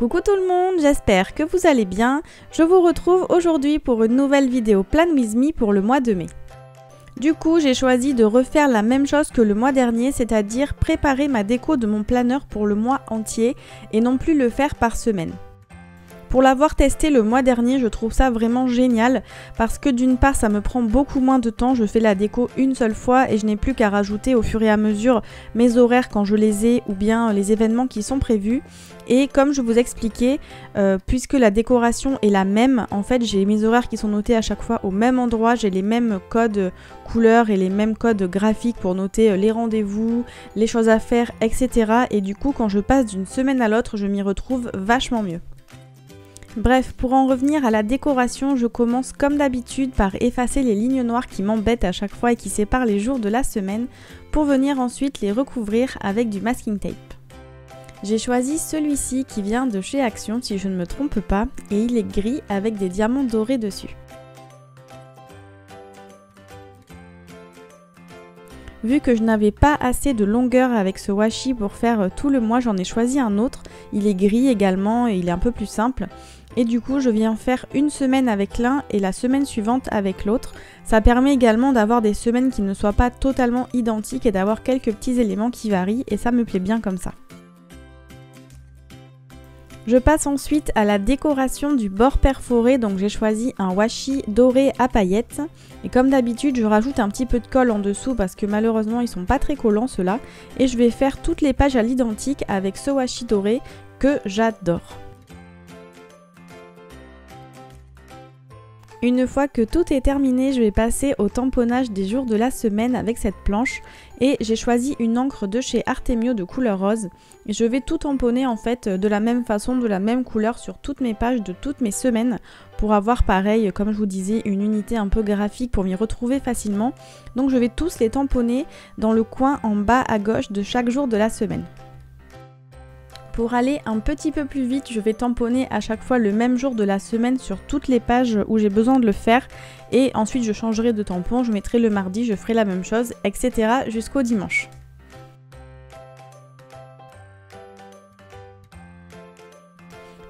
Coucou tout le monde, j'espère que vous allez bien. Je vous retrouve aujourd'hui pour une nouvelle vidéo Plan With Me pour le mois de mai. Du coup, j'ai choisi de refaire la même chose que le mois dernier, c'est-à-dire préparer ma déco de mon planeur pour le mois entier et non plus le faire par semaine. Pour l'avoir testé le mois dernier, je trouve ça vraiment génial parce que d'une part ça me prend beaucoup moins de temps, je fais la déco une seule fois et je n'ai plus qu'à rajouter au fur et à mesure mes horaires quand je les ai ou bien les événements qui sont prévus. Et comme je vous expliquais, puisque la décoration est la même, en fait j'ai mes horaires qui sont notés à chaque fois au même endroit, j'ai les mêmes codes couleurs et les mêmes codes graphiques pour noter les rendez-vous, les choses à faire, etc. Et du coup quand je passe d'une semaine à l'autre, je m'y retrouve vachement mieux. Bref, pour en revenir à la décoration, je commence comme d'habitude par effacer les lignes noires qui m'embêtent à chaque fois et qui séparent les jours de la semaine pour venir ensuite les recouvrir avec du masking tape. J'ai choisi celui-ci qui vient de chez Action si je ne me trompe pas et il est gris avec des diamants dorés dessus. Vu que je n'avais pas assez de longueur avec ce washi pour faire tout le mois, j'en ai choisi un autre. Il est gris également et il est un peu plus simple. Et du coup, je viens faire une semaine avec l'un et la semaine suivante avec l'autre. Ça permet également d'avoir des semaines qui ne soient pas totalement identiques et d'avoir quelques petits éléments qui varient et ça me plaît bien comme ça. Je passe ensuite à la décoration du bord perforé, donc j'ai choisi un washi doré à paillettes. Et comme d'habitude, je rajoute un petit peu de colle en dessous parce que malheureusement ils sont pas très collants ceux-là. Et je vais faire toutes les pages à l'identique avec ce washi doré que j'adore. Une fois que tout est terminé, je vais passer au tamponnage des jours de la semaine avec cette planche et j'ai choisi une encre de chez Artemio de couleur rose et je vais tout tamponner en fait de la même façon, de la même couleur sur toutes mes pages de toutes mes semaines pour avoir pareil, comme je vous disais, une unité un peu graphique pour m'y retrouver facilement. Donc je vais tous les tamponner dans le coin en bas à gauche de chaque jour de la semaine. Pour aller un petit peu plus vite, je vais tamponner à chaque fois le même jour de la semaine sur toutes les pages où j'ai besoin de le faire. Et ensuite je changerai de tampon, je mettrai le mardi, je ferai la même chose, etc. jusqu'au dimanche.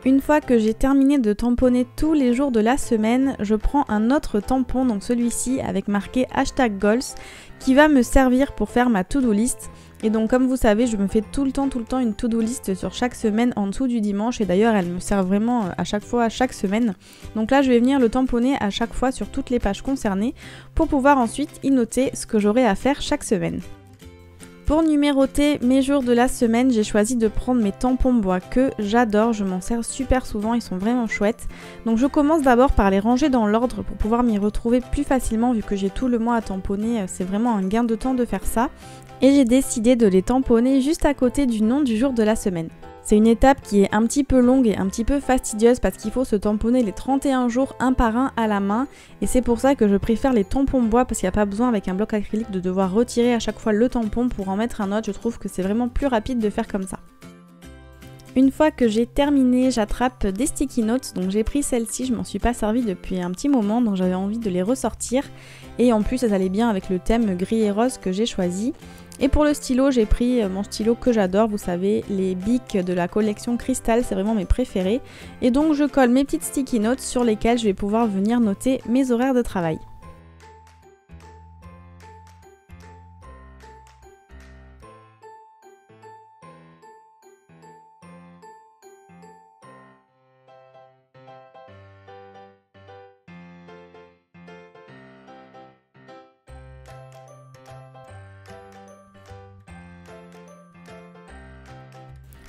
Une fois que j'ai terminé de tamponner tous les jours de la semaine, je prends un autre tampon, donc celui-ci avec marqué #goals, qui va me servir pour faire ma to-do list. Et donc comme vous savez, je me fais tout le temps une to-do list sur chaque semaine en dessous du dimanche et d'ailleurs elle me sert vraiment à chaque fois, à chaque semaine. Donc là je vais venir le tamponner à chaque fois sur toutes les pages concernées pour pouvoir ensuite y noter ce que j'aurai à faire chaque semaine. Pour numéroter mes jours de la semaine, j'ai choisi de prendre mes tampons bois que j'adore, je m'en sers super souvent, ils sont vraiment chouettes. Donc je commence d'abord par les ranger dans l'ordre pour pouvoir m'y retrouver plus facilement vu que j'ai tout le mois à tamponner, c'est vraiment un gain de temps de faire ça. Et j'ai décidé de les tamponner juste à côté du nom du jour de la semaine. C'est une étape qui est un petit peu longue et un petit peu fastidieuse parce qu'il faut se tamponner les 31 jours un par un à la main et c'est pour ça que je préfère les tampons bois parce qu'il n'y a pas besoin avec un bloc acrylique de devoir retirer à chaque fois le tampon pour en mettre un autre. Je trouve que c'est vraiment plus rapide de faire comme ça. Une fois que j'ai terminé, j'attrape des sticky notes, donc j'ai pris celle-ci, je m'en suis pas servie depuis un petit moment donc j'avais envie de les ressortir et en plus elles allaient bien avec le thème gris et rose que j'ai choisi. Et pour le stylo, j'ai pris mon stylo que j'adore, vous savez, les Bic de la collection Cristal, c'est vraiment mes préférés. Et donc je colle mes petites sticky notes sur lesquelles je vais pouvoir venir noter mes horaires de travail.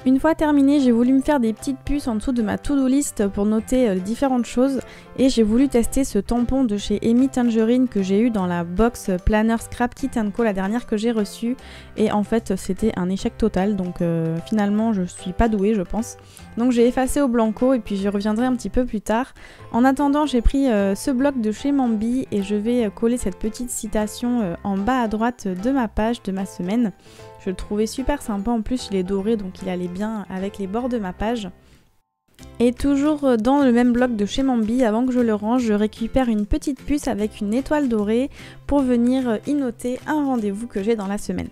Une fois terminé, j'ai voulu me faire des petites puces en dessous de ma to-do list pour noter différentes choses et j'ai voulu tester ce tampon de chez Amy Tangerine que j'ai eu dans la box Planner Scrap Kit & Co, la dernière que j'ai reçue et en fait c'était un échec total donc finalement je suis pas douée je pense. Donc j'ai effacé au blanco et puis j'y reviendrai un petit peu plus tard. En attendant j'ai pris ce bloc de chez Mambi et je vais coller cette petite citation en bas à droite de ma page de ma semaine. Je le trouvais super sympa, en plus il est doré donc il allait bien avec les bords de ma page. Et toujours dans le même bloc de chez Mambi, avant que je le range, je récupère une petite puce avec une étoile dorée pour venir y noter un rendez-vous que j'ai dans la semaine.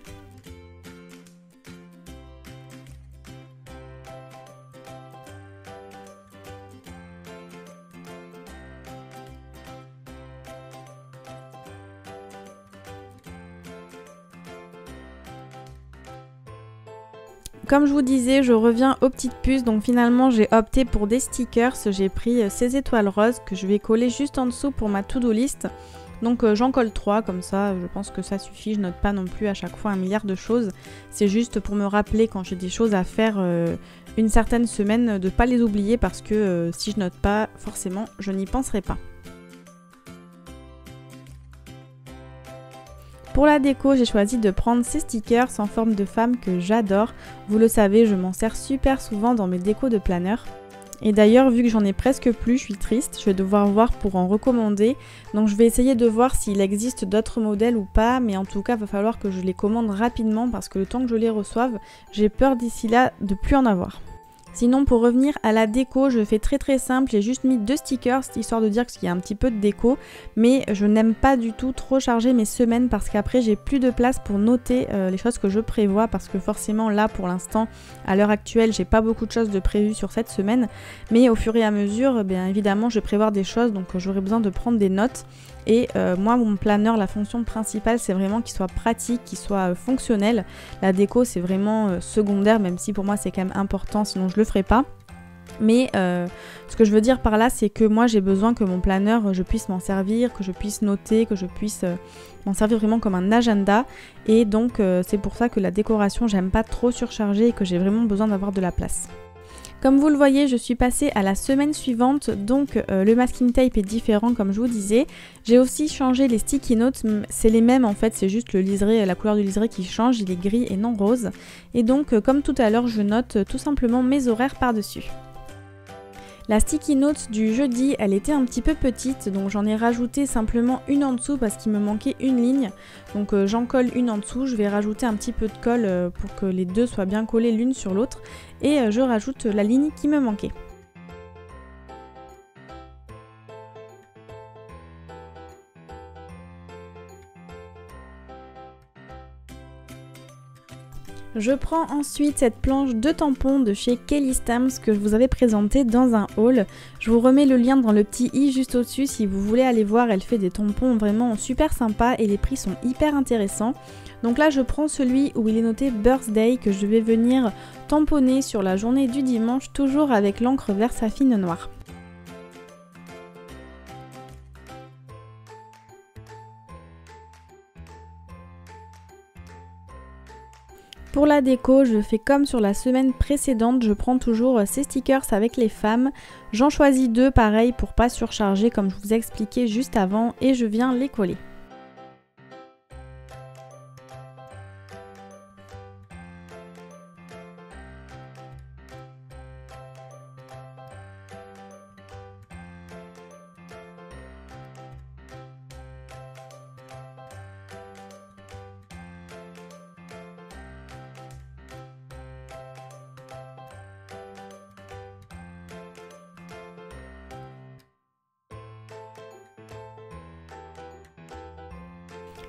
Comme je vous disais, je reviens aux petites puces, donc finalement j'ai opté pour des stickers. J'ai pris ces étoiles roses que je vais coller juste en dessous pour ma to-do list. Donc j'en colle 3 comme ça, je pense que ça suffit, je note pas non plus à chaque fois un milliard de choses. C'est juste pour me rappeler quand j'ai des choses à faire une certaine semaine de ne pas les oublier parce que si je note pas, forcément je n'y penserai pas. Pour la déco, j'ai choisi de prendre ces stickers en forme de femme que j'adore. Vous le savez, je m'en sers super souvent dans mes décos de planeur. Et d'ailleurs, vu que j'en ai presque plus, je suis triste, je vais devoir voir pour en recommander. Donc je vais essayer de voir s'il existe d'autres modèles ou pas, mais en tout cas, il va falloir que je les commande rapidement parce que le temps que je les reçoive, j'ai peur d'ici là de plus en avoir. Sinon, pour revenir à la déco, je fais très simple, j'ai juste mis 2 stickers histoire de dire qu'il y a un petit peu de déco, mais je n'aime pas du tout trop charger mes semaines parce qu'après j'ai plus de place pour noter les choses que je prévois parce que forcément là pour l'instant, à l'heure actuelle, j'ai pas beaucoup de choses de prévues sur cette semaine, mais au fur et à mesure, bien évidemment, je vais prévoir des choses donc j'aurai besoin de prendre des notes. Et moi, mon planeur, la fonction principale, c'est vraiment qu'il soit pratique, qu'il soit fonctionnel. La déco, c'est vraiment secondaire, même si pour moi, c'est quand même important, sinon je le ferai pas. Mais ce que je veux dire par là, c'est que moi, j'ai besoin que mon planeur, je puisse m'en servir, que je puisse noter, que je puisse m'en servir vraiment comme un agenda. Et donc, c'est pour ça que la décoration, j'aime pas trop surcharger et que j'ai vraiment besoin d'avoir de la place. Comme vous le voyez, je suis passée à la semaine suivante, donc le masking tape est différent comme je vous disais. J'ai aussi changé les sticky notes, c'est les mêmes en fait, c'est juste le liseré, la couleur du liseré qui change, il est gris et non rose. Et donc comme tout à l'heure, je note tout simplement mes horaires par-dessus. La sticky note du jeudi, elle était un petit peu petite, donc j'en ai rajouté simplement une en dessous parce qu'il me manquait une ligne. Donc j'en colle une en dessous, je vais rajouter un petit peu de colle pour que les deux soient bien collées l'une sur l'autre. Et je rajoute la ligne qui me manquait. Je prends ensuite cette planche de tampons de chez Kelly Stamps que je vous avais présentée dans un haul. Je vous remets le lien dans le petit i juste au-dessus si vous voulez aller voir, elle fait des tampons vraiment super sympas et les prix sont hyper intéressants. Donc là je prends celui où il est noté Birthday que je vais venir tamponner sur la journée du dimanche, toujours avec l'encre Versafine noire. Pour la déco, je fais comme sur la semaine précédente, je prends toujours ces stickers avec les femmes. J'en choisis 2 pareil pour pas surcharger comme je vous ai expliqué juste avant et je viens les coller.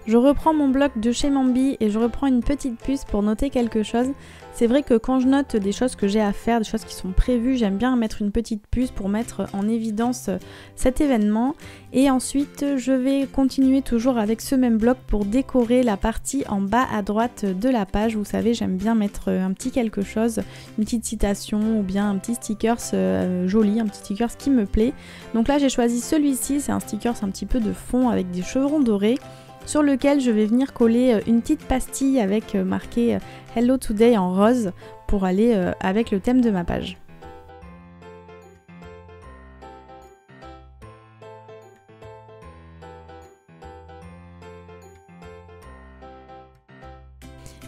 Je reprends mon bloc de chez Mambi et je reprends une petite puce pour noter quelque chose. C'est vrai que quand je note des choses que j'ai à faire, des choses qui sont prévues, j'aime bien mettre une petite puce pour mettre en évidence cet événement. Et ensuite, je vais continuer toujours avec ce même bloc pour décorer la partie en bas à droite de la page. Vous savez, j'aime bien mettre un petit quelque chose, une petite citation ou bien un petit stickers joli, un petit stickers qui me plaît. Donc là, j'ai choisi celui-ci, c'est un stickers un petit peu de fond avec des chevrons dorés, sur lequel je vais venir coller une petite pastille avec marqué Hello Today en rose pour aller avec le thème de ma page.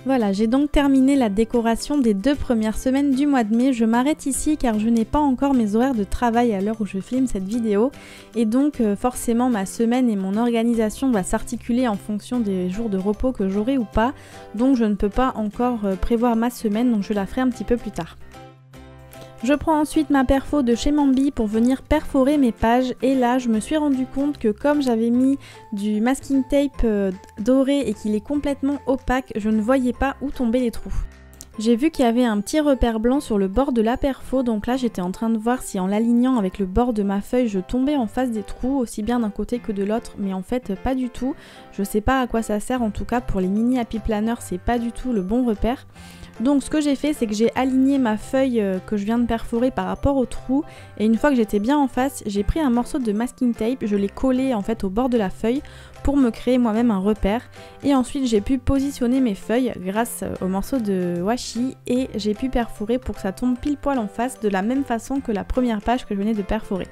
Voilà, j'ai donc terminé la décoration des 2 premières semaines du mois de mai. Je m'arrête ici car je n'ai pas encore mes horaires de travail à l'heure où je filme cette vidéo. Et donc forcément ma semaine et mon organisation va s'articuler en fonction des jours de repos que j'aurai ou pas. Donc je ne peux pas encore prévoir ma semaine, donc je la ferai un petit peu plus tard. Je prends ensuite ma perfo de chez Mambi pour venir perforer mes pages et là je me suis rendu compte que comme j'avais mis du masking tape doré et qu'il est complètement opaque, je ne voyais pas où tombaient les trous. J'ai vu qu'il y avait un petit repère blanc sur le bord de la perfo, donc là j'étais en train de voir si en l'alignant avec le bord de ma feuille je tombais en face des trous, aussi bien d'un côté que de l'autre, mais en fait pas du tout. Je sais pas à quoi ça sert, en tout cas pour les mini happy planners c'est pas du tout le bon repère. Donc ce que j'ai fait, c'est que j'ai aligné ma feuille que je viens de perforer par rapport au trou, et une fois que j'étais bien en face, j'ai pris un morceau de masking tape, je l'ai collé en fait au bord de la feuille pour me créer moi-même un repère, et ensuite j'ai pu positionner mes feuilles grâce au morceau de washi et j'ai pu perforer pour que ça tombe pile poil en face de la même façon que la première page que je venais de perforer.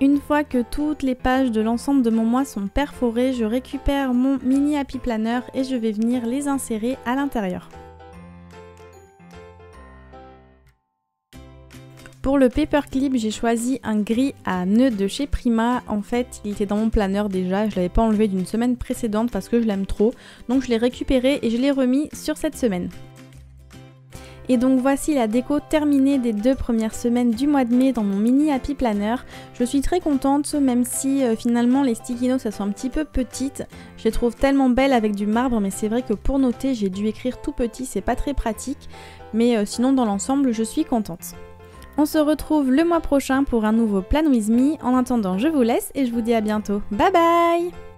Une fois que toutes les pages de l'ensemble de mon mois sont perforées, je récupère mon mini happy planner et je vais venir les insérer à l'intérieur. Pour le paperclip, j'ai choisi un gris à nœuds de chez Prima. En fait, il était dans mon planner déjà, je l'avais pas enlevé d'une semaine précédente parce que je l'aime trop. Donc je l'ai récupéré et je l'ai remis sur cette semaine. Et donc voici la déco terminée des 2 premières semaines du mois de mai dans mon mini happy planner. Je suis très contente, même si finalement les sticky notes elles sont un petit peu petites. Je les trouve tellement belles avec du marbre, mais c'est vrai que pour noter j'ai dû écrire tout petit, c'est pas très pratique. Mais sinon dans l'ensemble je suis contente. On se retrouve le mois prochain pour un nouveau Plan With Me. En attendant, je vous laisse et je vous dis à bientôt. Bye bye!